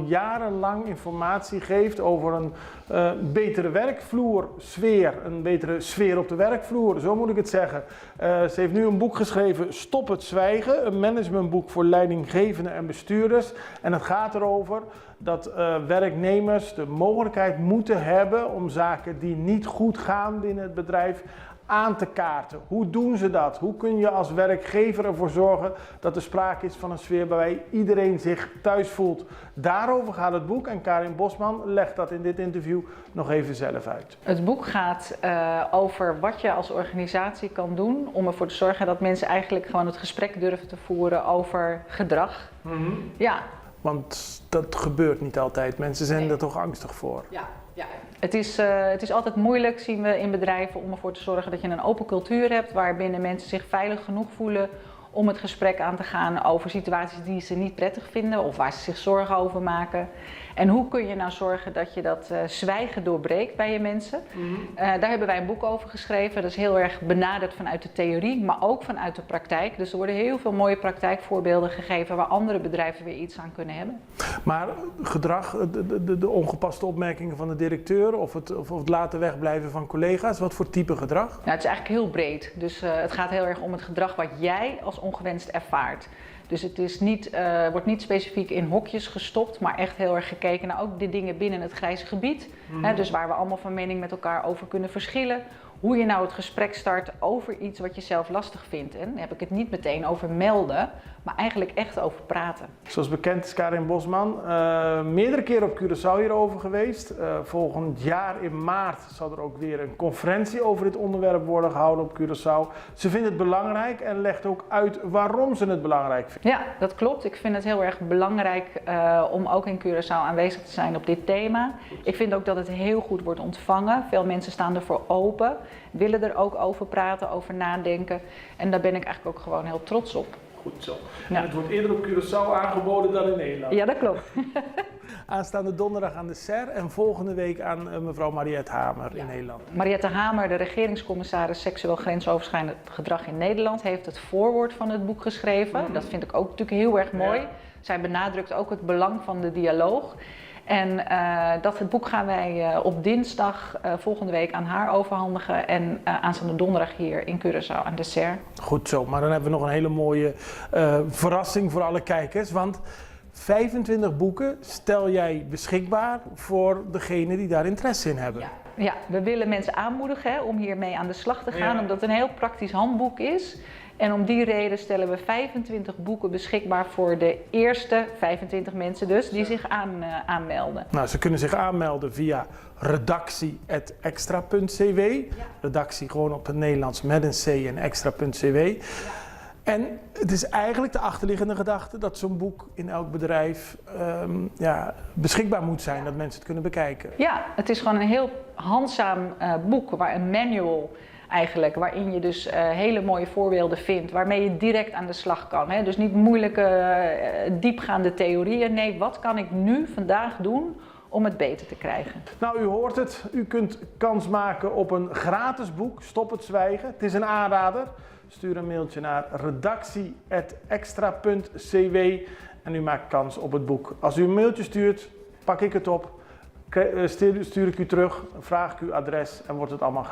jarenlang informatie geeft over een betere werkvloersfeer, een betere sfeer op de werkvloer, zo moet ik het zeggen. Ze heeft nu een boek geschreven, Stop het zwijgen, een managementboek voor leidinggevenden en bestuurders. En het gaat erover dat werknemers de mogelijkheid moeten hebben om zaken die niet goed gaan binnen het bedrijf aan te kaarten. Hoe doen ze dat? Hoe kun je als werkgever ervoor zorgen dat er sprake is van een sfeer waarbij iedereen zich thuis voelt? Daarover gaat het boek en Karin Bosman legt dat in dit interview nog even zelf uit. Het boek gaat over wat je als organisatie kan doen om ervoor te zorgen dat mensen eigenlijk gewoon het gesprek durven te voeren over gedrag. Ja. Want dat gebeurt niet altijd. Mensen zijn er toch angstig voor. Ja. Het is altijd moeilijk, zien we in bedrijven, om ervoor te zorgen dat je een open cultuur hebt waarbinnen mensen zich veilig genoeg voelen om het gesprek aan te gaan over situaties die ze niet prettig vinden of waar ze zich zorgen over maken. En hoe kun je nou zorgen dat je dat zwijgen doorbreekt bij je mensen? Daar hebben wij een boek over geschreven. Dat is heel erg benaderd vanuit de theorie, maar ook vanuit de praktijk. Dus er worden heel veel mooie praktijkvoorbeelden gegeven waar andere bedrijven weer iets aan kunnen hebben. Maar gedrag, de ongepaste opmerkingen van de directeur of het laten wegblijven van collega's, wat voor type gedrag? Nou, het is eigenlijk heel breed. Dus het gaat heel erg om het gedrag wat jij als ongewenst ervaart. Dus het is wordt niet specifiek in hokjes gestopt, maar echt heel erg gekeken naar ook de dingen binnen het grijze gebied. Dus waar we allemaal van mening met elkaar over kunnen verschillen. Hoe je nou het gesprek start over iets wat je zelf lastig vindt. En dan heb ik het niet meteen over melden, maar eigenlijk echt over praten. Zoals bekend is Karin Bosman meerdere keren op Curaçao hierover geweest. Volgend jaar in maart zal er ook weer een conferentie over dit onderwerp worden gehouden op Curaçao. Ze vindt het belangrijk en legt ook uit waarom ze het belangrijk vindt. Ja, dat klopt. Ik vind het heel erg belangrijk om ook in Curaçao aanwezig te zijn op dit thema. Ik vind ook dat het heel goed wordt ontvangen. Veel mensen staan ervoor open, willen er ook over praten, over nadenken. En daar ben ik eigenlijk ook gewoon heel trots op. Goed zo. Ja. En het wordt eerder op Curaçao aangeboden dan in Nederland. Ja, dat klopt. Aanstaande donderdag aan de SER en volgende week aan mevrouw Mariette Hamer in Nederland. Mariette Hamer, de regeringscommissaris seksueel grensoverschrijdend gedrag in Nederland, heeft het voorwoord van het boek geschreven. Dat vind ik ook natuurlijk heel erg mooi. Ja. Zij benadrukt ook het belang van de dialoog. En het boek gaan wij op dinsdag volgende week aan haar overhandigen en aanstaande donderdag hier in Curaçao aan de SER. Goed zo, maar dan hebben we nog een hele mooie verrassing voor alle kijkers, want 25 boeken stel jij beschikbaar voor degenen die daar interesse in hebben. Ja, we willen mensen aanmoedigen om hiermee aan de slag te gaan, omdat het een heel praktisch handboek is. En om die reden stellen we 25 boeken beschikbaar voor de eerste 25 mensen dus die zich aanmelden. Nou, ze kunnen zich aanmelden via redactie@extra.cw. Redactie gewoon op het Nederlands met een C en extra.cw. En het is eigenlijk de achterliggende gedachte dat zo'n boek in elk bedrijf beschikbaar moet zijn, dat mensen het kunnen bekijken. Ja, het is gewoon een heel handzaam boek, een manual eigenlijk, waarin je dus hele mooie voorbeelden vindt, waarmee je direct aan de slag kan. Hè? Dus niet moeilijke, diepgaande theorieën. Nee, wat kan ik nu, vandaag doen om het beter te krijgen? Nou, u hoort het. U kunt kans maken op een gratis boek, Stop het zwijgen. Het is een aanrader. Stuur een mailtje naar redactie@extra.cw en u maakt kans op het boek. Als u een mailtje stuurt, pak ik het op, stuur ik u terug, vraag ik uw adres en wordt het allemaal